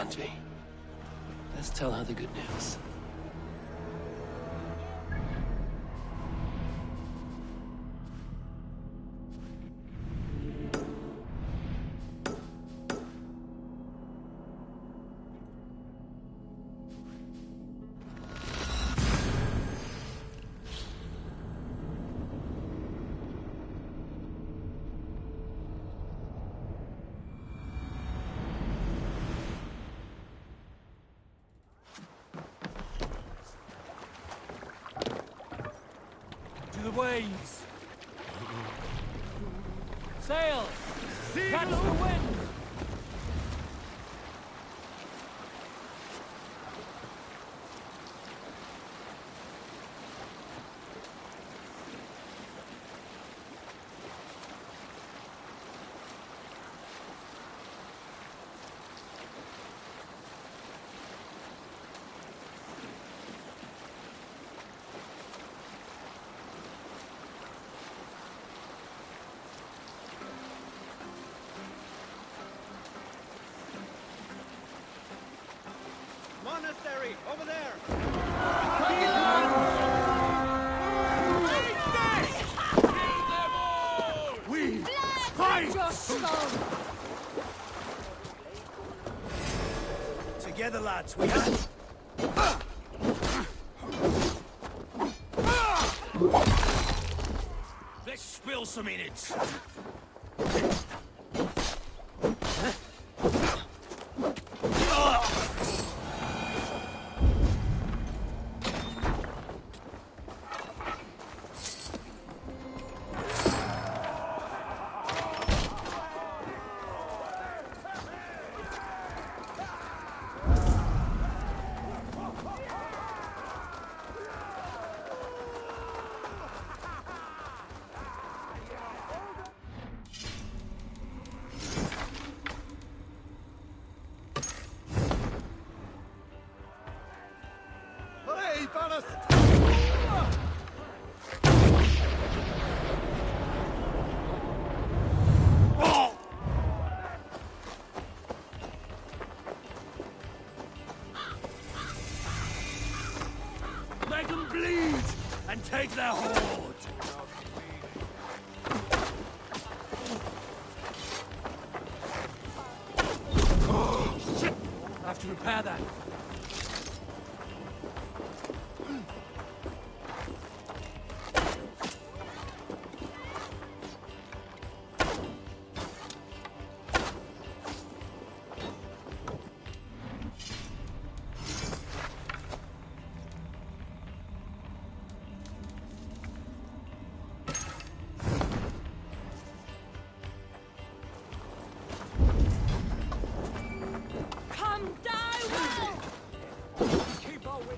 Randvi. Let's tell her the good news. To the waves! Sail! Catch the wind! Monastery, over there! We fight! Together, lads, we have... Let's spill some innards. Hey, Thanos! Make them bleed and take their hoard. Shit! I have to repair that.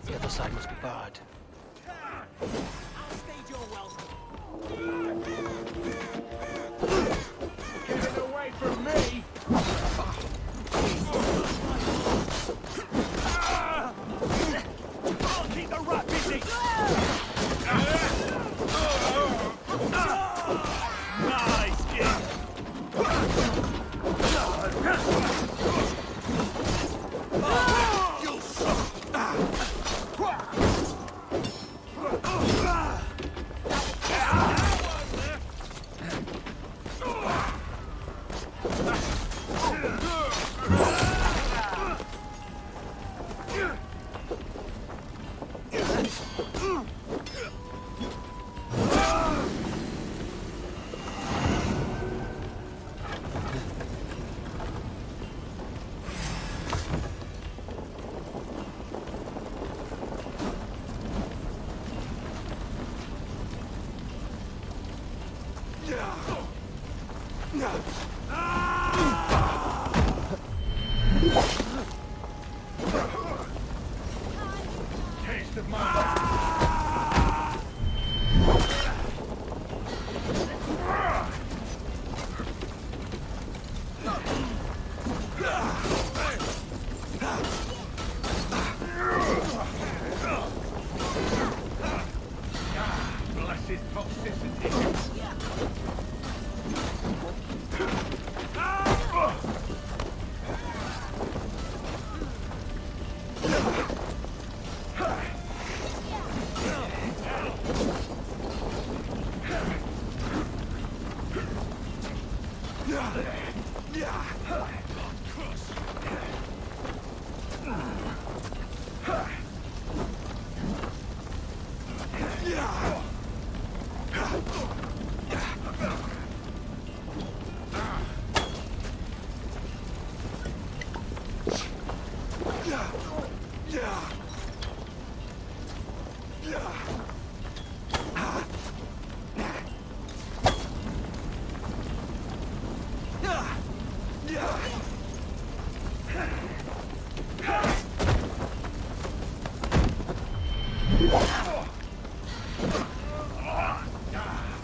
The other side must be barred. I'll stage your welcome. Get it away from me! I'll keep the rat busy! Nice kick! You'll suck!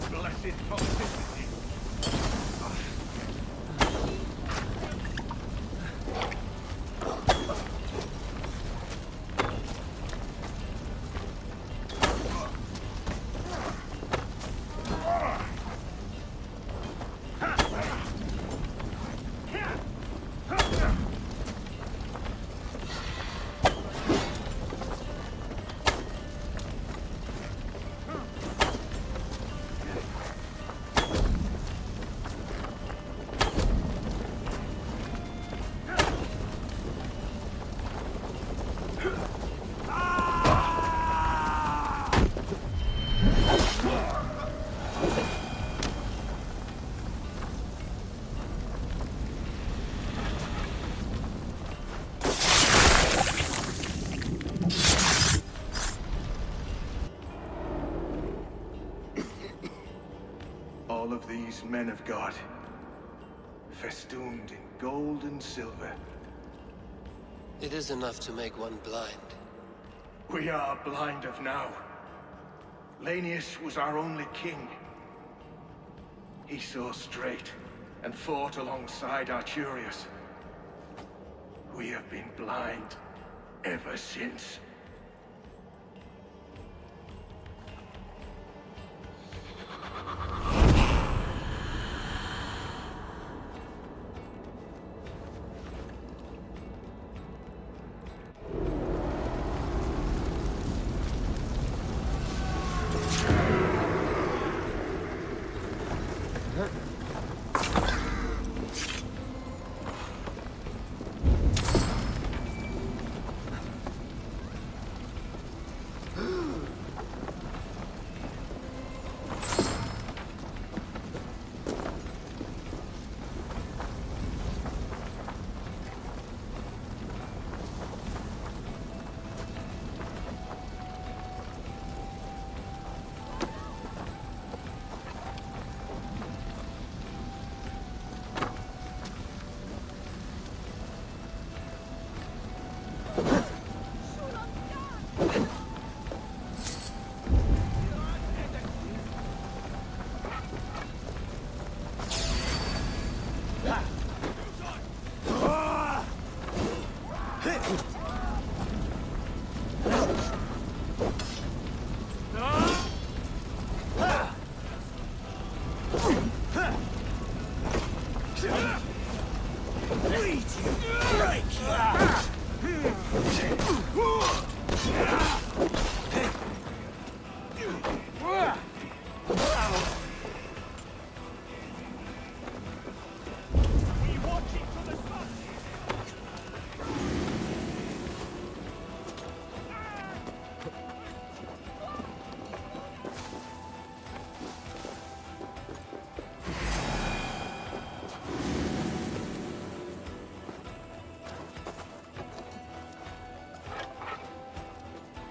Blessed toxicity. All of these men of God, festooned in gold and silver. It is enough to make one blind. We are blind of now. Lanius was our only king. He saw straight and fought alongside Arturius. We have been blind ever since.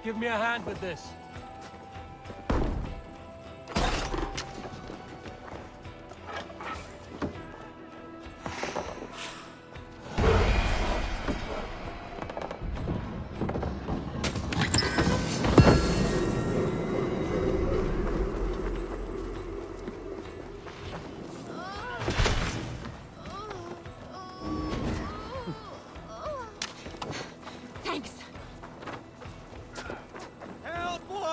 Give me a hand with this. Help, boy!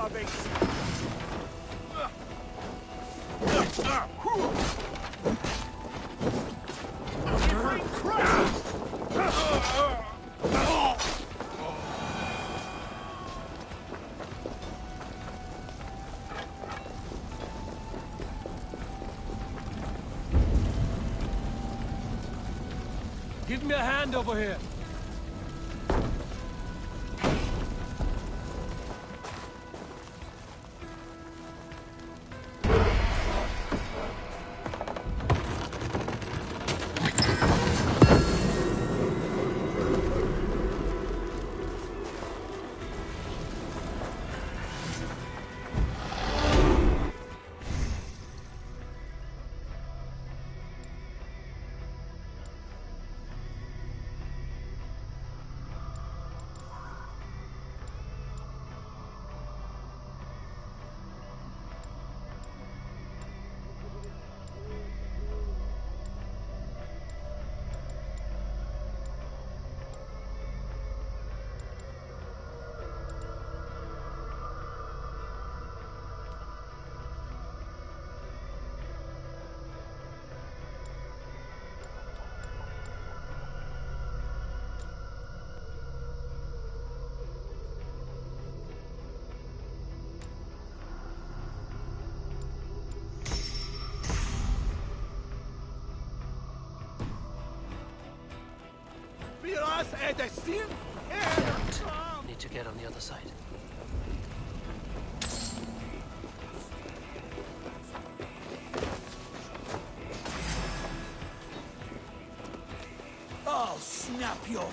unterwegs. Give me a hand over here. Need to get on the other side. I'll snap your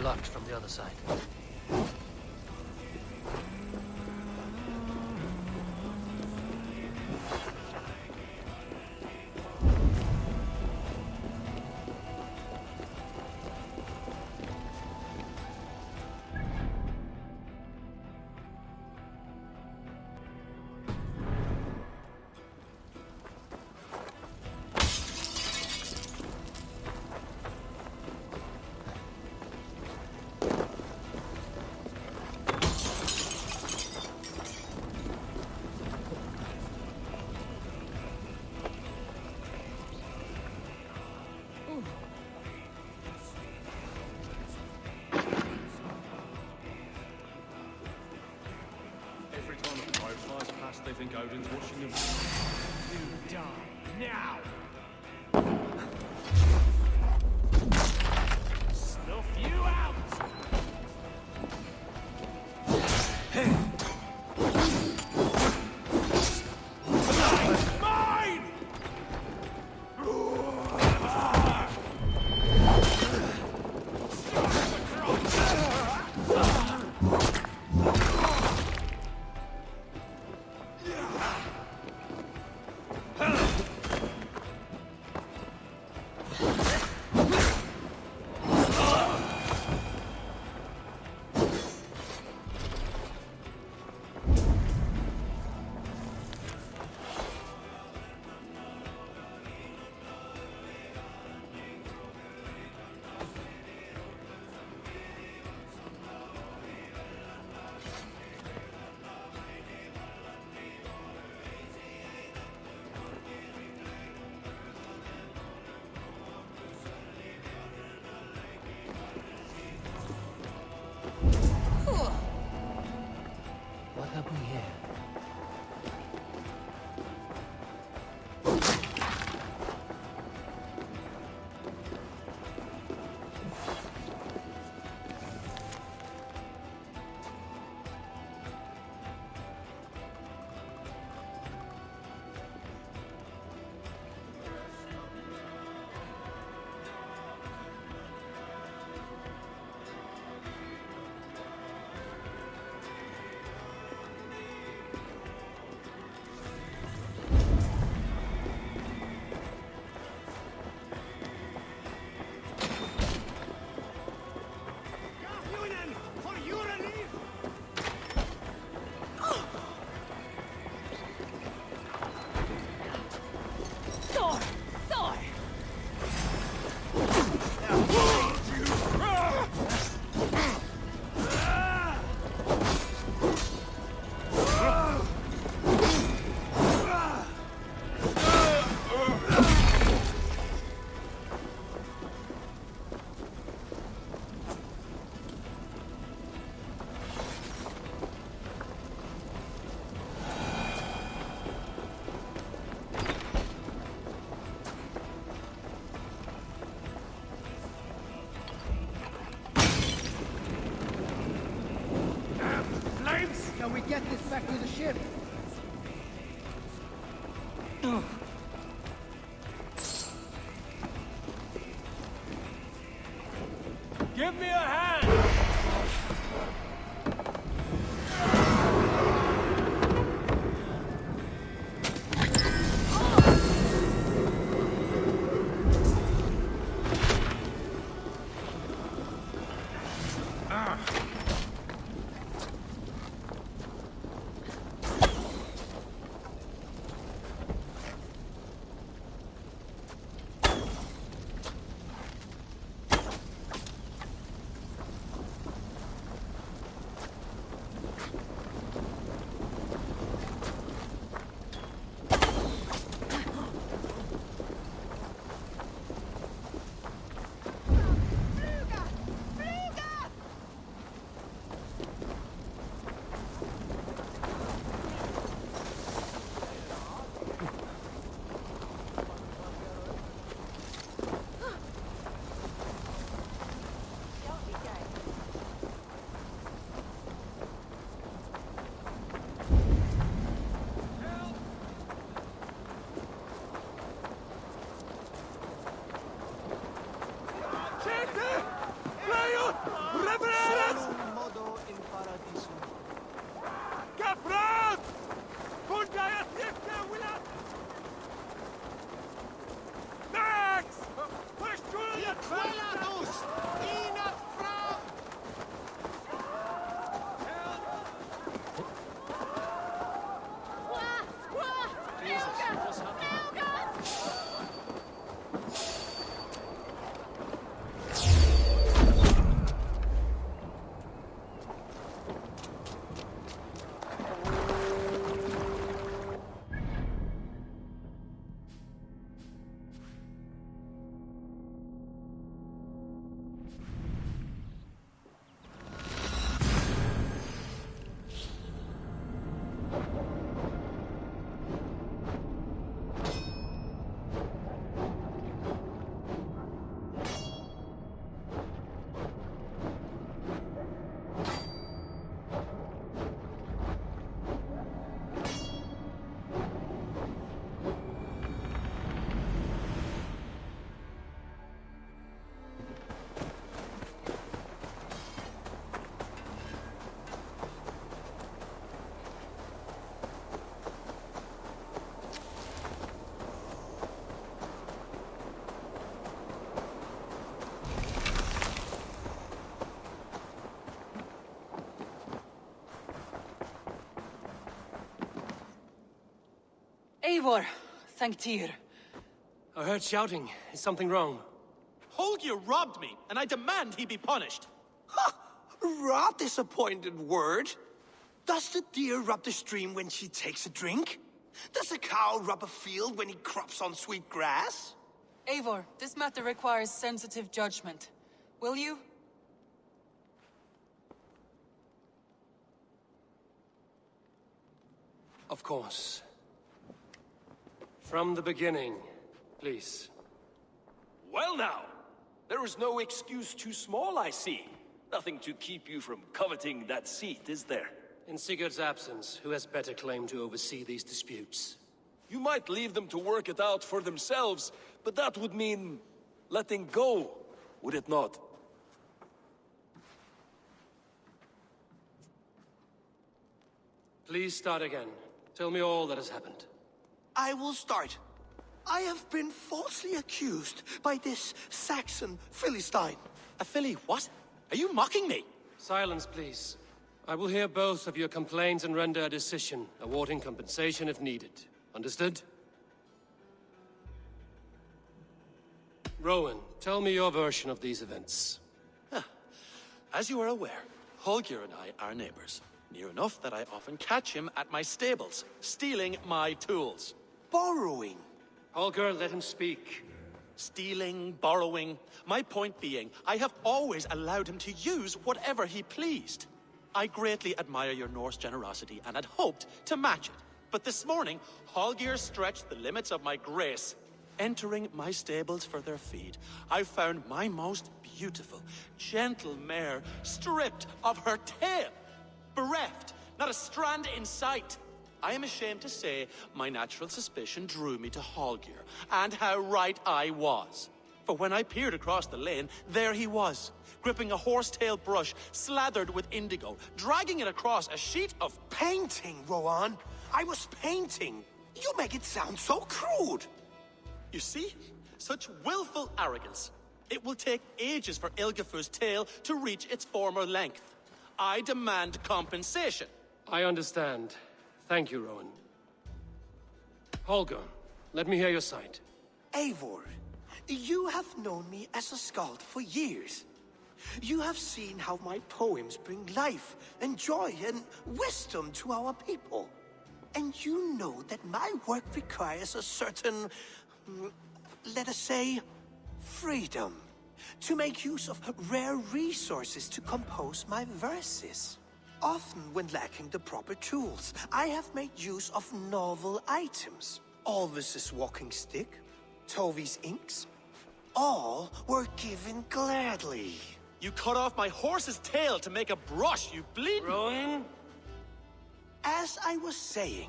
blocked from the other side. Every time a crow flies past, they think Odin's watching them. You die now! Snuff you out! Mine! What have we here? Can we get this back to the ship? Give me a hand! Revereres! modo in paradiso. Kapran! Bundaya Tifte Willat! Max! Push through the Quelados! Inat Frau! Eivor, thank Tyr. I heard shouting. Is something wrong? Holger robbed me, and I demand he be punished. Rot disappointed word. Does the deer rub the stream when she takes a drink? Does a cow rub a field when he crops on sweet grass? Eivor, this matter requires sensitive judgment. Will you? Of course. From the beginning, please. Well now, there is no excuse too small, I see. Nothing to keep you from coveting that seat, is there? In Sigurd's absence, who has better claim to oversee these disputes? You might leave them to work it out for themselves, but that would mean letting go, would it not? Please start again. Tell me all that has happened. I will start. I have been falsely accused by this Saxon Philistine. A filly what? Are you mocking me? Silence, please. I will hear both of your complaints and render a decision, awarding compensation if needed. Understood? Rowan, tell me your version of these events. As you are aware, Holger and I are neighbors. Near enough that I often catch him at my stables, stealing my tools. Borrowing. Holger, let him speak. Stealing, borrowing. My point being, I have always allowed him to use whatever he pleased. I greatly admire your Norse generosity and had hoped to match it. But this morning, Holger stretched the limits of my grace. Entering my stables for their feed, I found my most beautiful, gentle mare stripped of her tail. Bereft, not a strand in sight. I am ashamed to say my natural suspicion drew me to Holger, and how right I was. For when I peered across the lane, there he was, gripping a horsetail brush slathered with indigo, dragging it across a sheet of Painting, Rowan. I was painting. You make it sound so crude. You see? Such willful arrogance. It will take ages for Ilgafur's tail to reach its former length. I demand compensation. I understand. Thank you, Rowan. Holger, let me hear your side. Eivor, you have known me as a skald for years. You have seen how my poems bring life and joy and wisdom to our people. And you know that my work requires a certain, let us say, freedom. To make use of rare resources to compose my verses. Often when lacking the proper tools, I have made use of novel items. Alvis's walking stick, Tovi's inks, all were given gladly. You cut off my horse's tail to make a brush, you bleed. Rowan? As I was saying,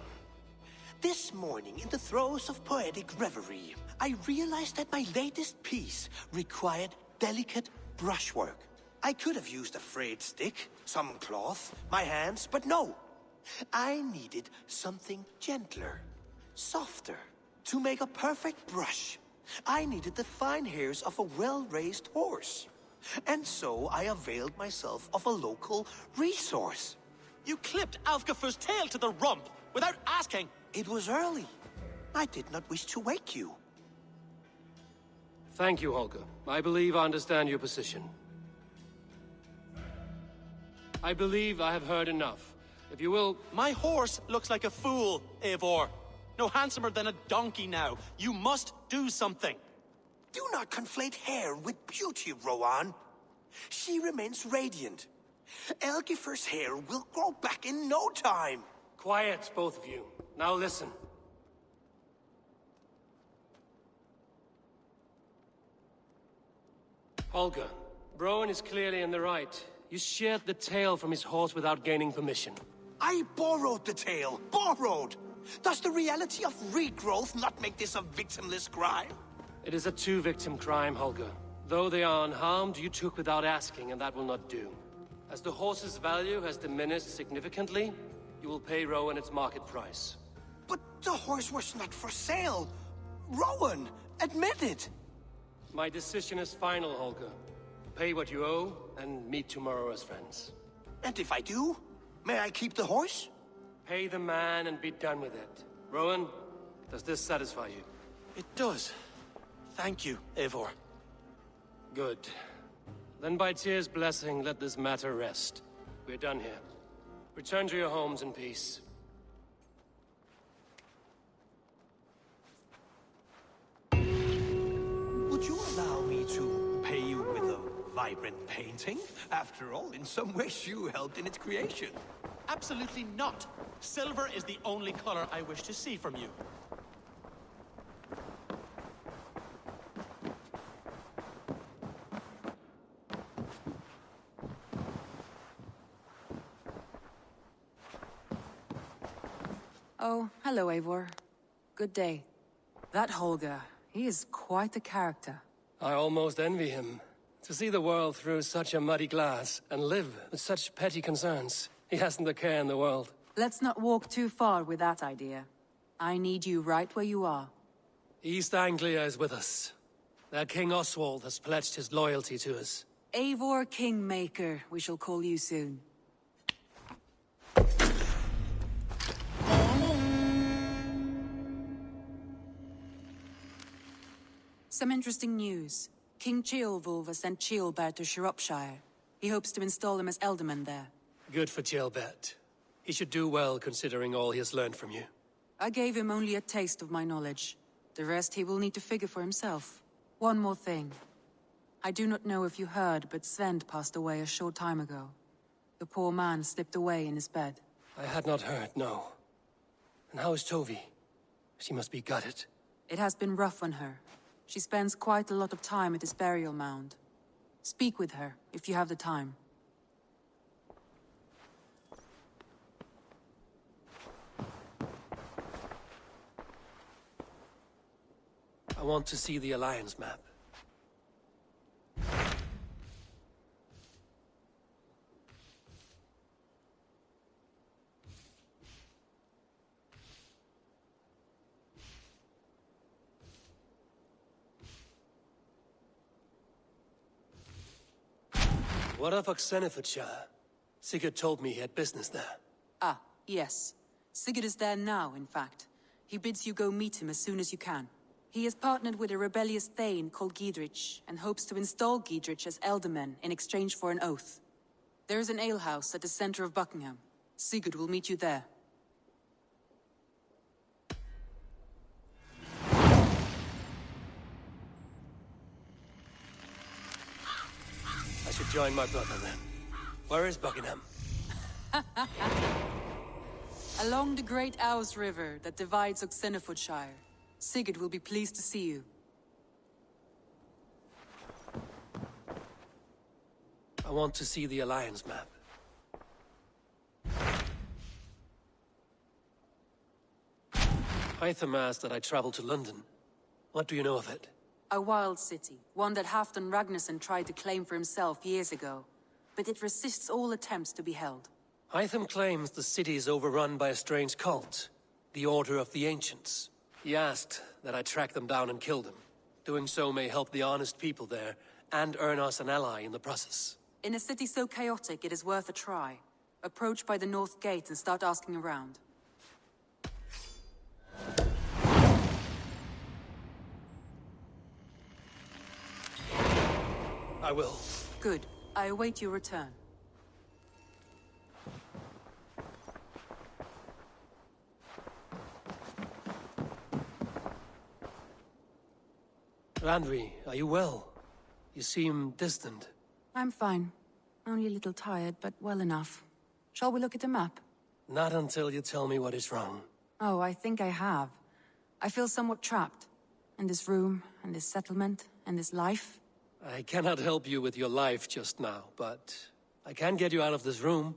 this morning in the throes of poetic reverie, I realized that my latest piece required delicate brushwork. I could have used a frayed stick, some cloth, my hands, but no. I needed something gentler, softer, to make a perfect brush. I needed the fine hairs of a well-raised horse. And so I availed myself of a local resource. You clipped Alfgafu's tail to the rump without asking. It was early. I did not wish to wake you. Thank you, Holger. I believe I understand your position. I believe I have heard enough. If you will... My horse looks like a fool, Eivor. No handsomer than a donkey now. You must do something. Do not conflate hair with beauty, Rowan. She remains radiant. Elgifer's hair will grow back in no time. Quiet, both of you. Now listen. Holger, Rowan is clearly in the right. You sheared the tail from his horse without gaining permission. I borrowed the tail. Borrowed! Does the reality of regrowth not make this a victimless crime? It is a two-victim crime, Holger. Though they are unharmed, you took without asking, and that will not do. As the horse's value has diminished significantly, you will pay Rowan its market price. But the horse was not for sale. Rowan, admit it. My decision is final, Holger. Pay what you owe, and meet tomorrow as friends. And if I do, may I keep the horse? Pay the man and be done with it. Rowan, does this satisfy you? It does. Thank you, Eivor. Good. Then by Tyr's blessing, let this matter rest. We're done here. Return to your homes in peace. Would you allow me to pay you with a vibrant painting? After all, in some ways you helped in its creation. Absolutely not. Silver is the only color I wish to see from you. Oh, hello, Eivor. Good day. That Holger, he is quite the character. I almost envy him. To see the world through such a muddy glass, and live with such petty concerns. He hasn't a care in the world. Let's not walk too far with that idea. I need you right where you are. East Anglia is with us. Their King Oswald has pledged his loyalty to us. Eivor Kingmaker, we shall call you soon. Some interesting news. King Ceolwulf has sent Ceolbert to Shropshire. He hopes to install him as Elderman there. Good for Ceolbert. He should do well considering all he has learned from you. I gave him only a taste of my knowledge. The rest he will need to figure for himself. One more thing. I do not know if you heard, but Svend passed away a short time ago. The poor man slipped away in his bed. I had not heard, no. And how is Tovi? She must be gutted. It has been rough on her. She spends quite a lot of time at his burial mound. Speak with her, if you have the time. I want to see the Alliance map. What of Oxenfordshire? Sigurd told me he had business there. Ah, yes. Sigurd is there now, in fact. He bids you go meet him as soon as you can. He has partnered with a rebellious Thane called Giedrich, and hopes to install Giedrich as Elderman in exchange for an oath. There is an alehouse at the center of Buckingham. Sigurd will meet you there. I should join my brother then. Where is Buckingham? Along the Great Ouse River that divides Oxenfordshire. Sigurd will be pleased to see you. I want to see the Alliance map. Hytham asked that I travel to London. What do you know of it? A wild city, one that Halfdan Ragnarsson tried to claim for himself years ago. But it resists all attempts to be held. Hytham claims the city is overrun by a strange cult, the Order of the Ancients. He asked that I track them down and kill them. Doing so may help the honest people there, and earn us an ally in the process. In a city so chaotic, it is worth a try. Approach by the North Gate and start asking around. I will. Good. I await your return. Randvi, are you well? You seem distant. I'm fine. Only a little tired, but well enough. Shall we look at the map? Not until you tell me what is wrong. Oh, I think I have. I feel somewhat trapped. In this room, and this settlement, and this life. I cannot help you with your life just now, but I can get you out of this room.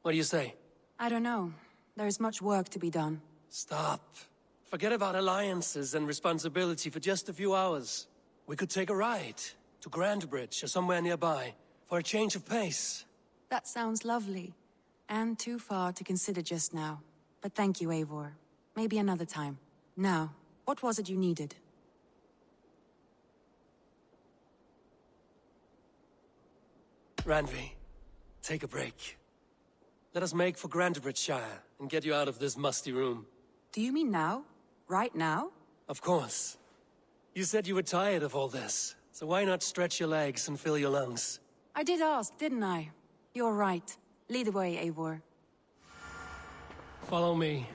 What do you say? I don't know. There is much work to be done. Stop. Forget about alliances and responsibility for just a few hours. We could take a ride to Grandbridge or somewhere nearby for a change of pace. That sounds lovely. And too far to consider just now. But thank you, Eivor. Maybe another time. Now, what was it you needed? Randvi, take a break. Let us make for Grandbridgeshire and get you out of this musty room. Do you mean now? Right now? Of course. You said you were tired of all this, so why not stretch your legs and fill your lungs? I did ask, didn't I? You're right. Lead the way, Eivor. Follow me.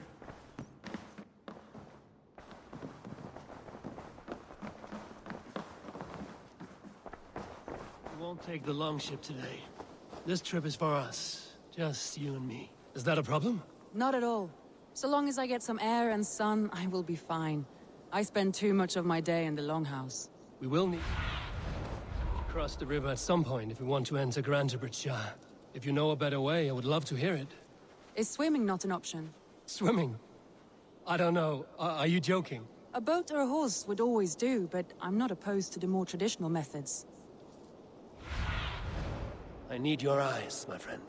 We won't take the longship today. This trip is for us. Just you and me. Is that a problem? Not at all. So long as I get some air and sun, I will be fine. I spend too much of my day in the Longhouse. We will need to cross the river at some point if we want to enter Grandbridgeshire. If you know a better way, I would love to hear it. Is swimming not an option? Swimming? I don't know. Are you joking? A boat or a horse would always do, but I'm not opposed to the more traditional methods. I need your eyes, my friend.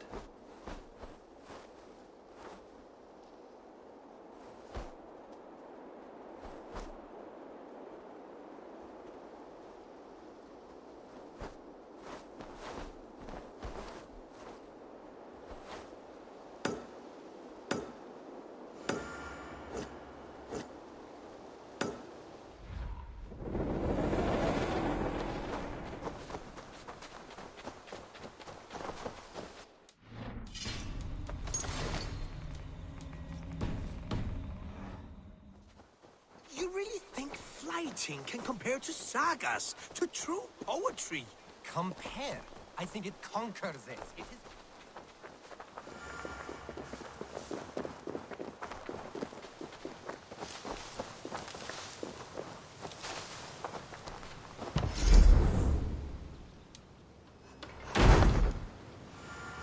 You really think fighting can compare to sagas, to true poetry? Compare? I think it conquers it. It is...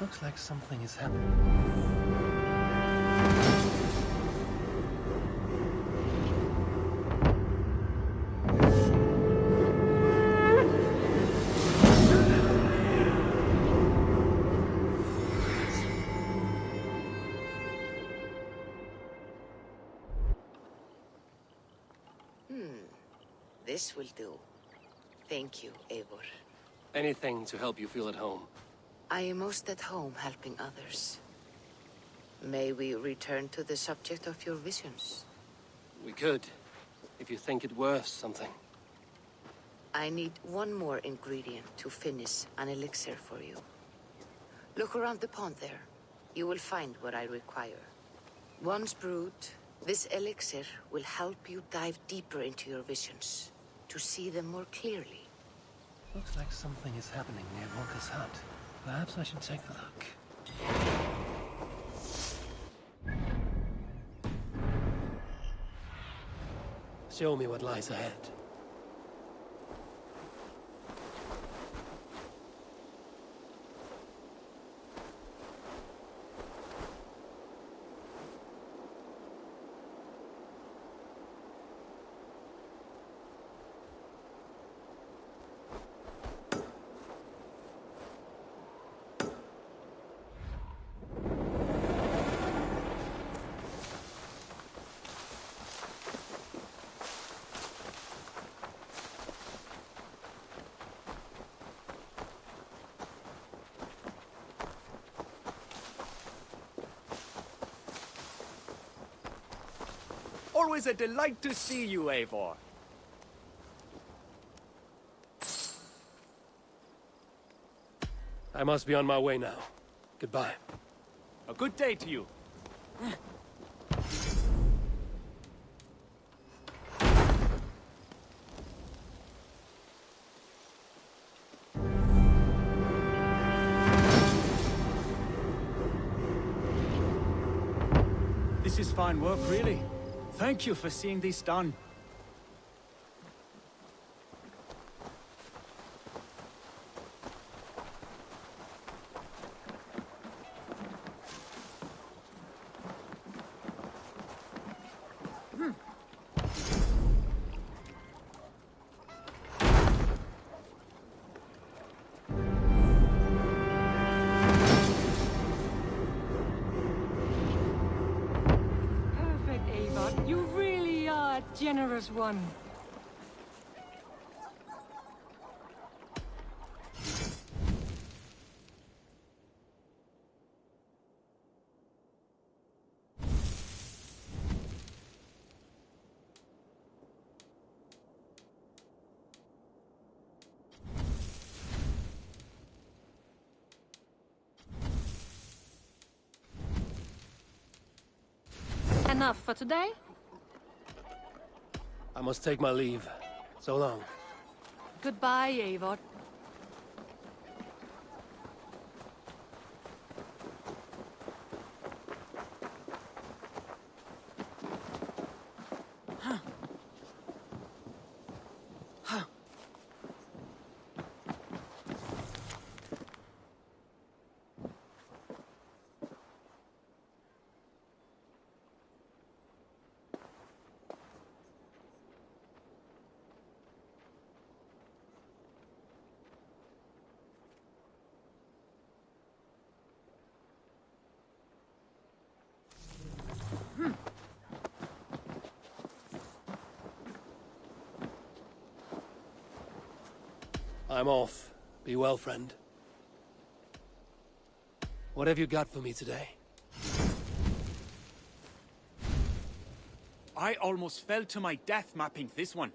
Looks like something is happening. This will do. Thank you, Eivor. Anything to help you feel at home. I am most at home helping others. May we return to the subject of your visions? We could, if you think it worth something. I need one more ingredient to finish an elixir for you. Look around the pond there. You will find what I require. Once brewed, this elixir will help you dive deeper into your visions, to see them more clearly. Looks like something is happening near Walker's hut. Perhaps I should take a look. Show me what lies ahead. Always a delight to see you, Eivor. I must be on my way now. Goodbye. A good day to you. This is fine work, really. Thank you for seeing this done. Perfect, Eivor. You really are a generous one. Enough for today? I must take my leave. So long. Goodbye, Eivor. I'm off. Be well, friend. What have you got for me today? I almost fell to my death mapping this one.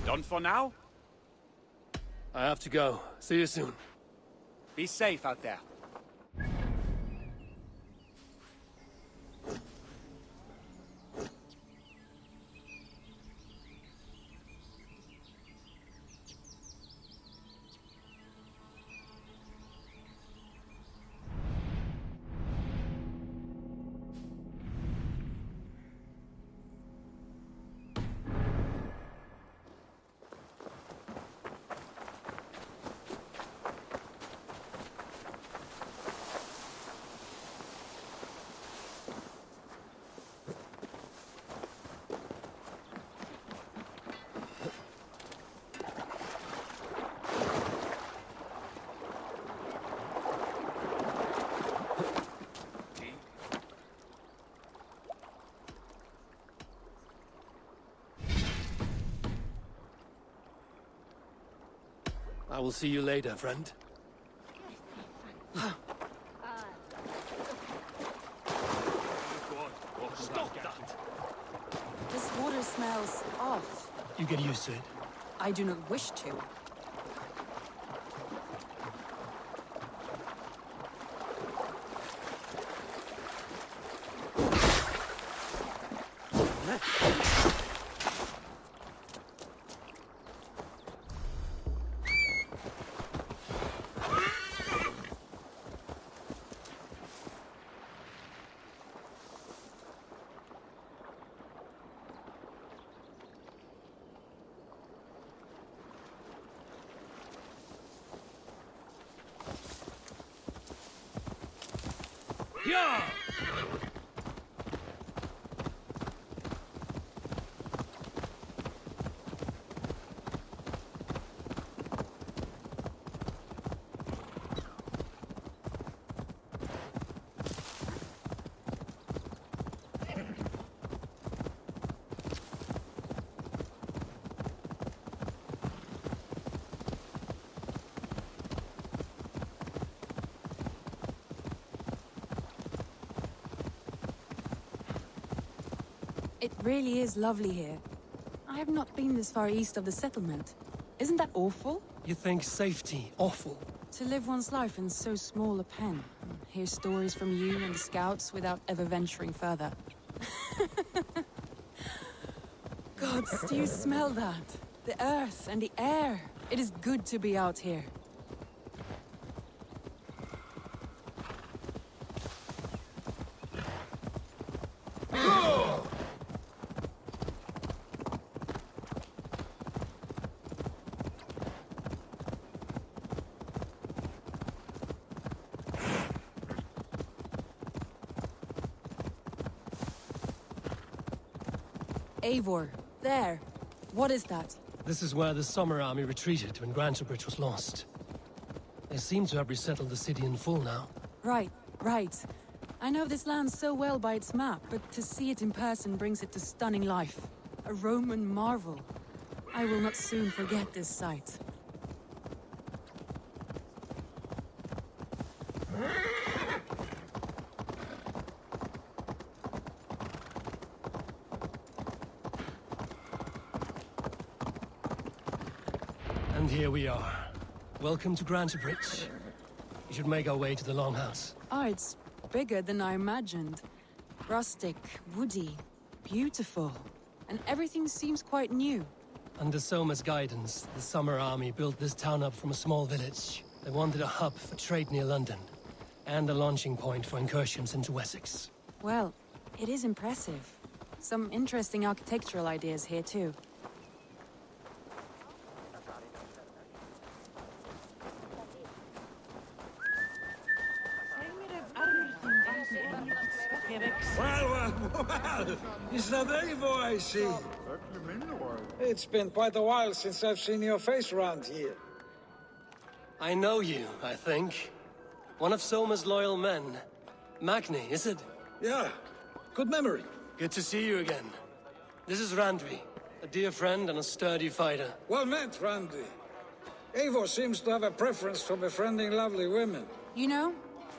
Done for now? I have to go. See you soon. Be safe out there. I will see you later, friend. Stop that! This water smells off. You get used to it. I do not wish to. Yeah! It really is lovely here. I have not been this far east of the settlement. Isn't that awful? You think safety awful? To live one's life in so small a pen. Hear stories from you and the scouts without ever venturing further. Gods, do you smell that? The earth and the air. It is good to be out here. Eivor, there. What is that? This is where the Summer Army retreated when Grantebridge was lost. They seem to have resettled the city in full now. Right. I know this land so well by its map, but to see it in person brings it to stunning life. A Roman marvel. I will not soon forget this sight. And here we are. Welcome to Grantebridge. We should make our way to the Longhouse. Oh, it's bigger than I imagined. Rustic, woody, beautiful. And everything seems quite new. Under Soma's guidance, the Summer Army built this town up from a small village. They wanted a hub for trade near London, and a launching point for incursions into Wessex. Well, it is impressive. Some interesting architectural ideas here too. Well, is that Eivor I see? It's been quite a while since I've seen your face around here. I know you, I think. One of Soma's loyal men. Magni, is it? Yeah, good memory. Good to see you again. This is Randvi, a dear friend and a sturdy fighter. Well met, Randy. Eivor seems to have a preference for befriending lovely women. You know,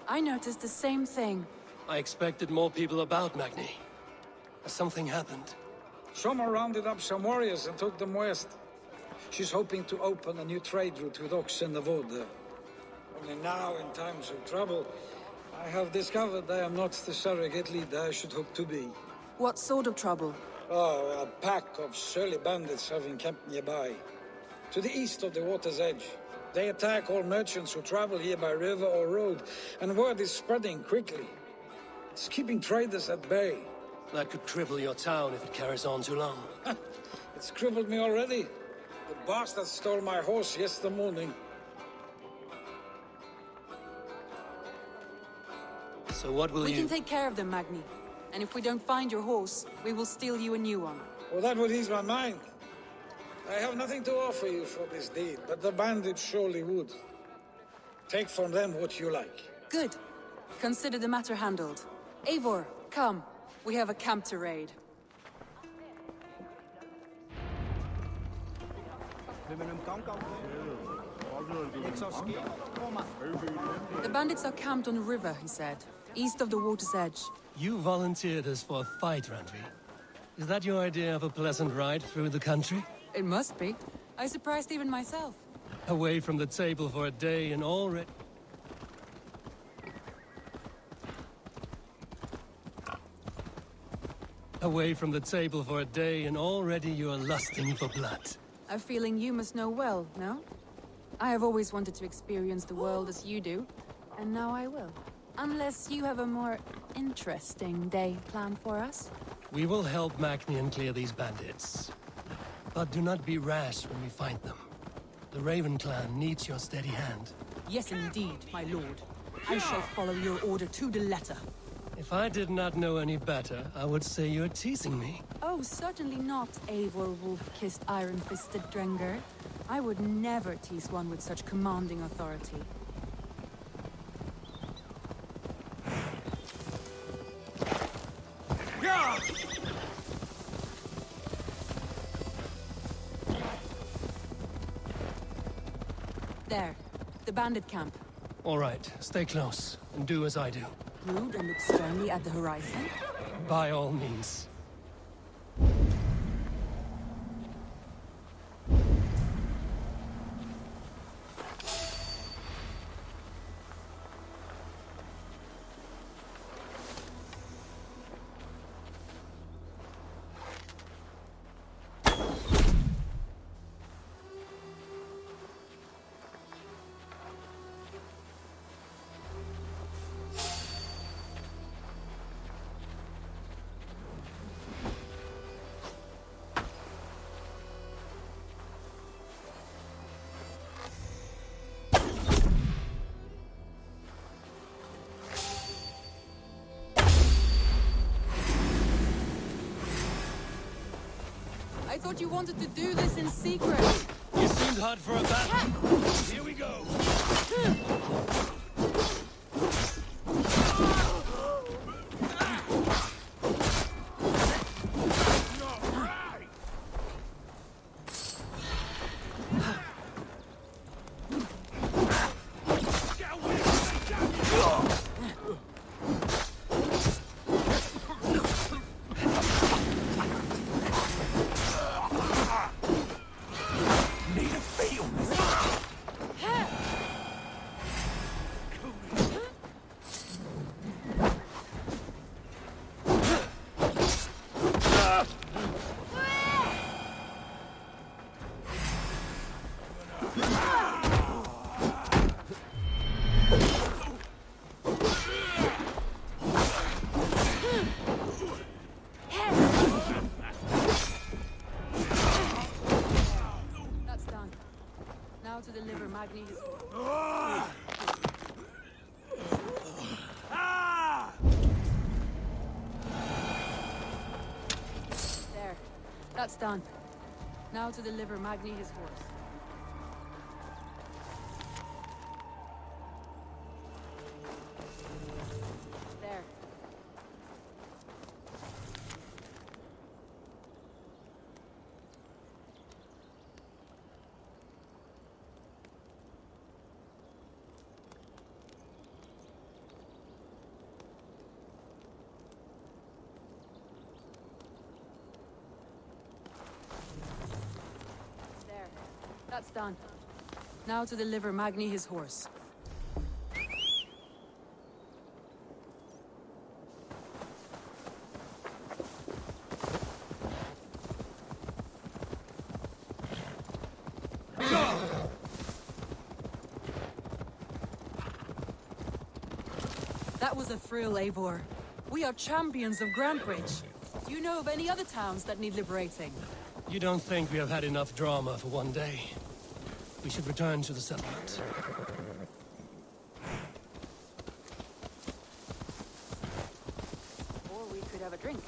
I noticed the same thing. I expected more people about Magni. Has something happened? Soma rounded up some warriors and took them west. She's hoping to open a new trade route with Ox and the Wood there. Only now, in times of trouble, I have discovered I am not the surrogate leader I should hope to be. What sort of trouble? Oh, a pack of surly bandits have encamped nearby. To the east of the water's edge. They attack all merchants who travel here by river or road, and word is spreading quickly. It's keeping traders at bay. That could cripple your town if it carries on too long. It's crippled me already. The bastard stole my horse yesterday morning. So what will We can take care of them, Magni. And if we don't find your horse, we will steal you a new one. Well, that would ease my mind. I have nothing to offer you for this deed, but the bandits surely would. Take from them what you like. Good. Consider the matter handled. Eivor, come. We have a camp to raid. The bandits are camped on the river, he said. East of the water's edge. You volunteered us for a fight, Randvi. Is that your idea of a pleasant ride through the country? It must be. I surprised even myself. Away from the table for a day and already... Away from the table for a day and already you're lusting for blood. A feeling you must know well, no? I have always wanted to experience the world as you do, and now I will. Unless you have a more interesting day planned for us? We will help Magnian clear these bandits. But do not be rash when we find them. The Raven clan needs your steady hand. Yes, indeed, my lord. I shall follow your order to the letter. If I did not know any better, I would say you're teasing me. Oh, certainly not, Eivor wolf-kissed iron-fisted Drenger. I would never tease one with such commanding authority. Yeah! There, the bandit camp. All right, stay close, and do as I do. Rude and look sternly at the horizon? By all means. I thought you wanted to do this in secret. You seemed hot for a battle. Here we go. To deliver Magni his... There. That's done. Now to deliver Magni his horse. There. That's done. Now to deliver Magni his horse. That was a thrill, Eivor. We are champions of Grantbridge. Do you know of any other towns that need liberating? You don't think we have had enough drama for one day? We should return to the settlement. Or we could have a drink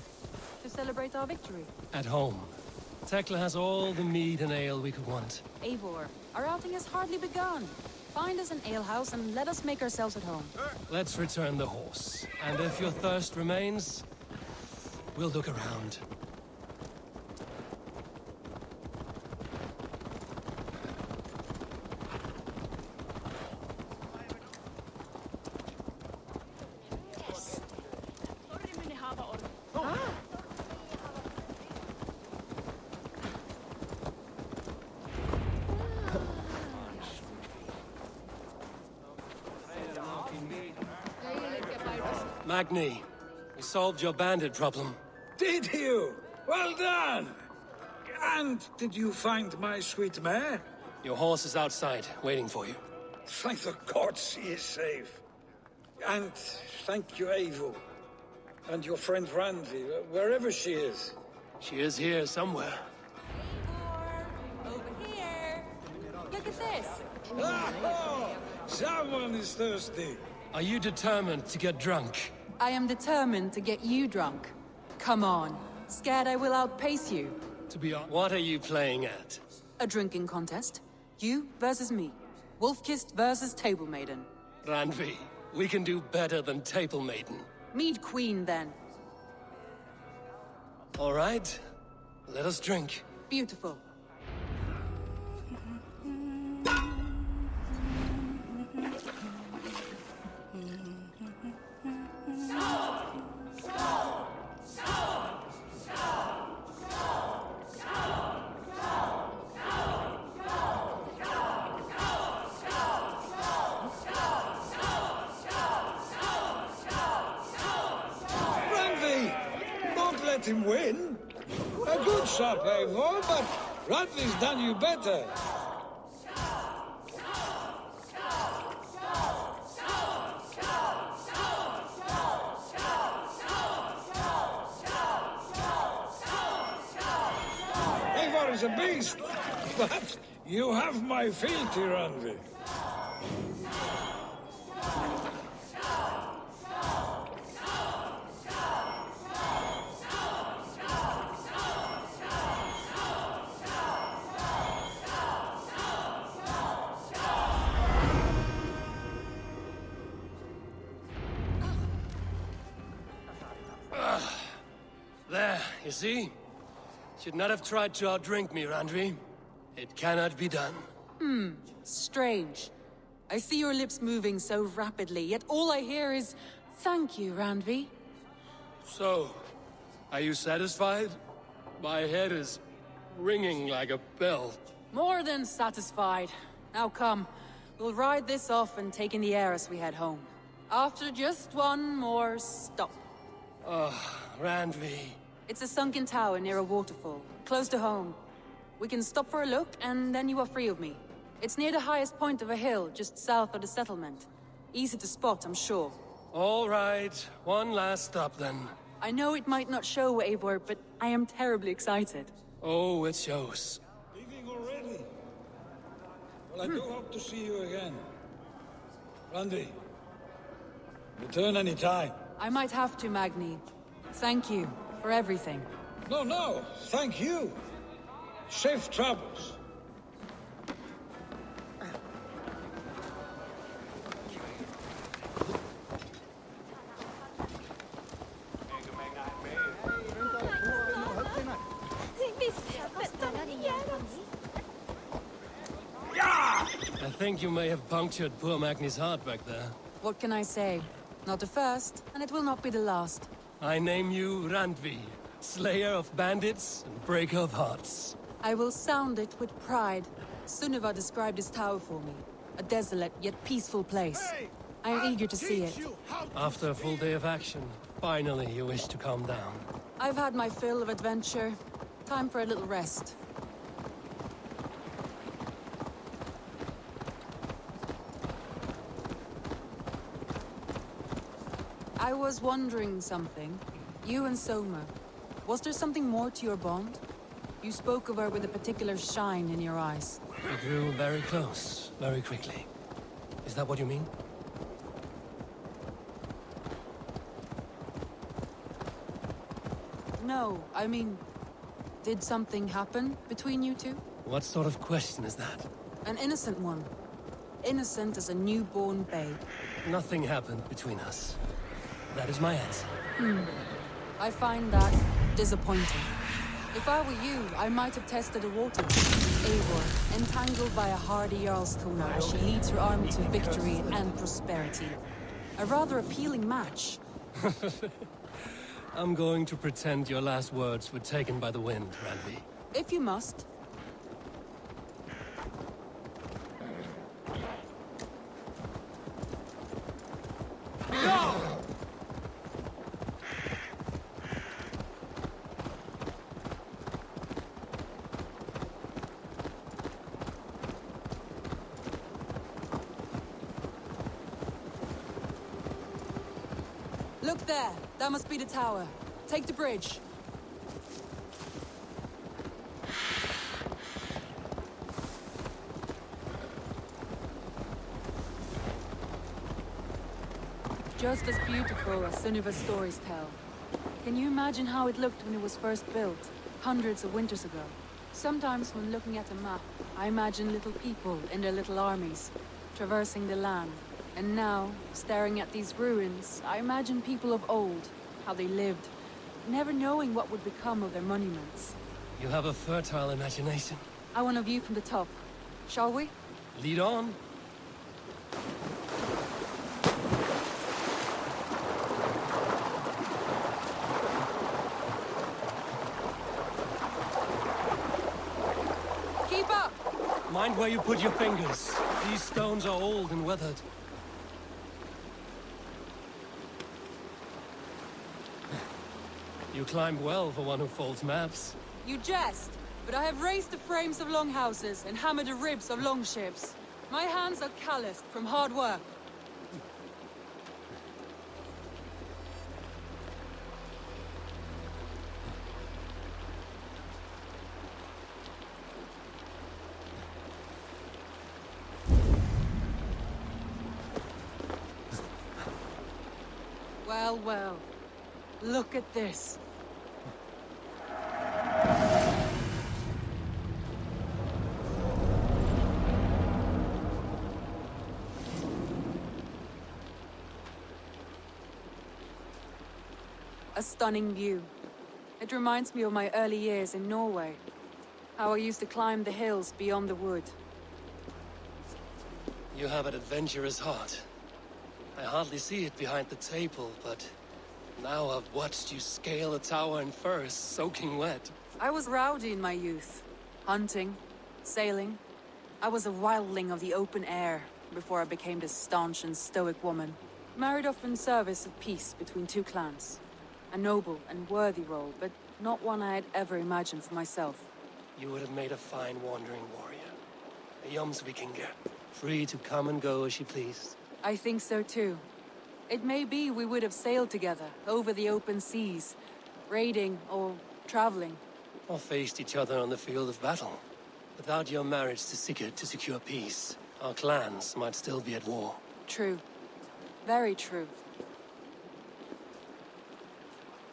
to celebrate our victory. At home. Tekla has all the mead and ale we could want. Eivor, our outing has hardly begun. Find us an alehouse and let us make ourselves at home. Let's return the horse. And if your thirst remains, we'll look around. Magni, we solved your bandit problem. Did you? Well done! And did you find my sweet mare? Your horse is outside, waiting for you. Thank the gods he is safe. And thank you, Eivor. And your friend Randvi, wherever she is. She is here somewhere. Eivor, over here. Look at this. Oh, someone is thirsty. Are you determined to get drunk? I am determined to get you drunk. Come on. Scared I will outpace you? To be honest, what are you playing at? A drinking contest. You versus me. Wolf-Kissed versus Table Maiden. Randvi, we can do better than Table Maiden. Mead Queen, then. All right. Let us drink. Beautiful. let him win. A good shot, Eivor, but Randvi's done you better. Eivor is a beast, but you have my fealty, Randvi. There, you see? Should not have tried to outdrink me, Randvi. It cannot be done. Strange. I see your lips moving so rapidly, yet all I hear is, "Thank you, Randvi." So, are you satisfied? My head is ringing like a bell. More than satisfied. Now come, we'll ride this off and take in the air as we head home. After just one more stop. Randvi. It's a sunken tower near a waterfall, close to home. We can stop for a look, and then you are free of me. It's near the highest point of a hill, just south of the settlement. Easy to spot, I'm sure. All right, one last stop then. I know it might not show, Eivor, but I am terribly excited. Oh, it shows. Leaving already? Well, I do hope to see you again. Randvi, return any time. I might have to, Magni. Thank you for everything. No, thank you. Safe travels. I think you may have punctured poor Magni's heart back there. What can I say? Not the first, and it will not be the last. I name you Randvi, slayer of bandits and breaker of hearts. I will sound it with pride. Sunniva described this tower for me. A desolate yet peaceful place. I am eager to see it. After a full day of action, finally you wish to calm down. I've had my fill of adventure. Time for a little rest. I was wondering something. You and Soma. Was there something more to your bond? You spoke of her with a particular shine in your eyes. We grew very close, very quickly. Is that what you mean? No, I mean... Did something happen between you two? What sort of question is that? An innocent one. Innocent as a newborn babe. Nothing happened between us. That is my answer. I find that disappointing. If I were you, I might have tested the waters. Eivor, entangled by a hardy Jarlskona as she leads her army to victory and prosperity. A rather appealing match. I'm going to pretend your last words were taken by the wind, Randvi. If you must. Look there! That must be the tower. Take the bridge. Just as beautiful as Sunniva's stories tell. Can you imagine how it looked when it was first built, hundreds of winters ago? Sometimes when looking at a map, I imagine little people in their little armies, traversing the land. And now, staring at these ruins, I imagine people of old, how they lived, never knowing what would become of their monuments. You have a fertile imagination. I want a view from the top. Shall we? Lead on. Keep up! Mind where you put your fingers. These stones are old and weathered. You You climbed well for one who folds maps. You jest, but I have raised the frames of longhouses and hammered the ribs of longships. My hands are calloused from hard work. Well, well. Look at this. A stunning view. It reminds me of my early years in Norway. How I used to climb the hills beyond the wood. You have an adventurous heart. I hardly see it behind the table, but now I've watched you scale a tower in furs, soaking wet. I was rowdy in my youth. Hunting, sailing. I was a wildling of the open air before I became this staunch and stoic woman. Married off in service of peace between two clans. A noble and worthy role, but not one I had ever imagined for myself. You would have made a fine wandering warrior. A Jomsvikinger, free to come and go as you pleased. I think so too. It may be we would have sailed together, over the open seas, raiding or traveling. Or faced each other on the field of battle. Without your marriage to Sigurd to secure peace, our clans might still be at war. True. Very true.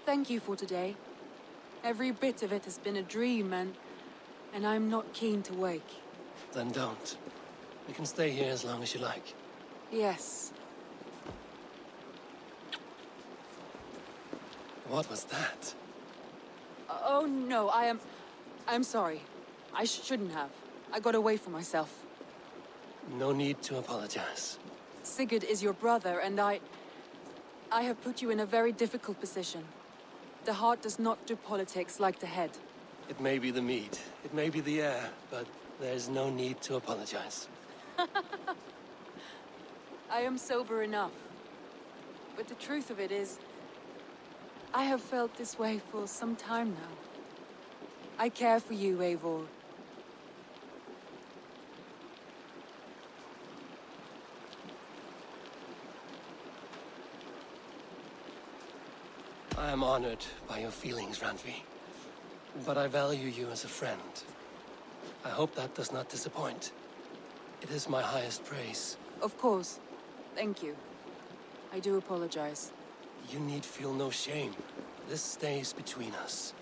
Thank you for today. Every bit of it has been a dream, and I'm not keen to wake. Then don't. We can stay here as long as you like. Yes. What was that? Oh no, I'm sorry. I shouldn't have. I got away from myself. No need to apologize. Sigurd is your brother, and I have put you in a very difficult position. The heart does not do politics like the head. It may be the meat, it may be the air, but there's no need to apologize. I am sober enough. But the truth of it is, I have felt this way for some time now. I care for you, Eivor. I am honored by your feelings, Randvi. But I value you as a friend. I hope that does not disappoint. It is my highest praise. Of course. Thank you. I do apologize. You need feel no shame. This stays between us.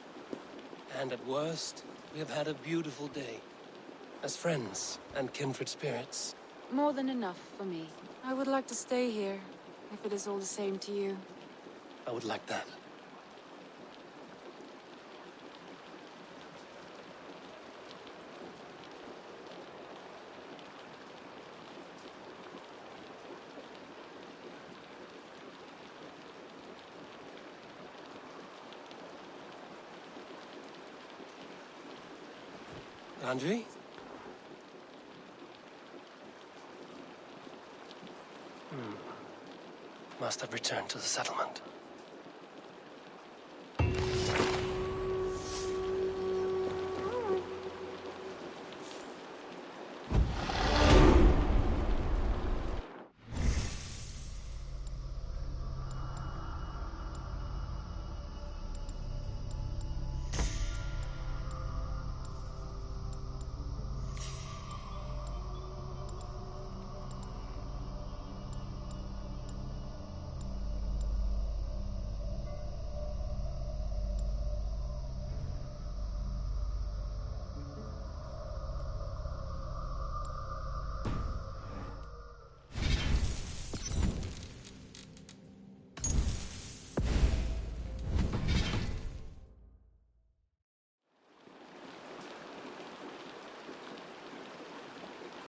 And at worst, we have had a beautiful day. As friends and kindred spirits. More than enough for me. I would like to stay here, if it is all the same to you. I would like that. Randvi? Must have returned to the settlement.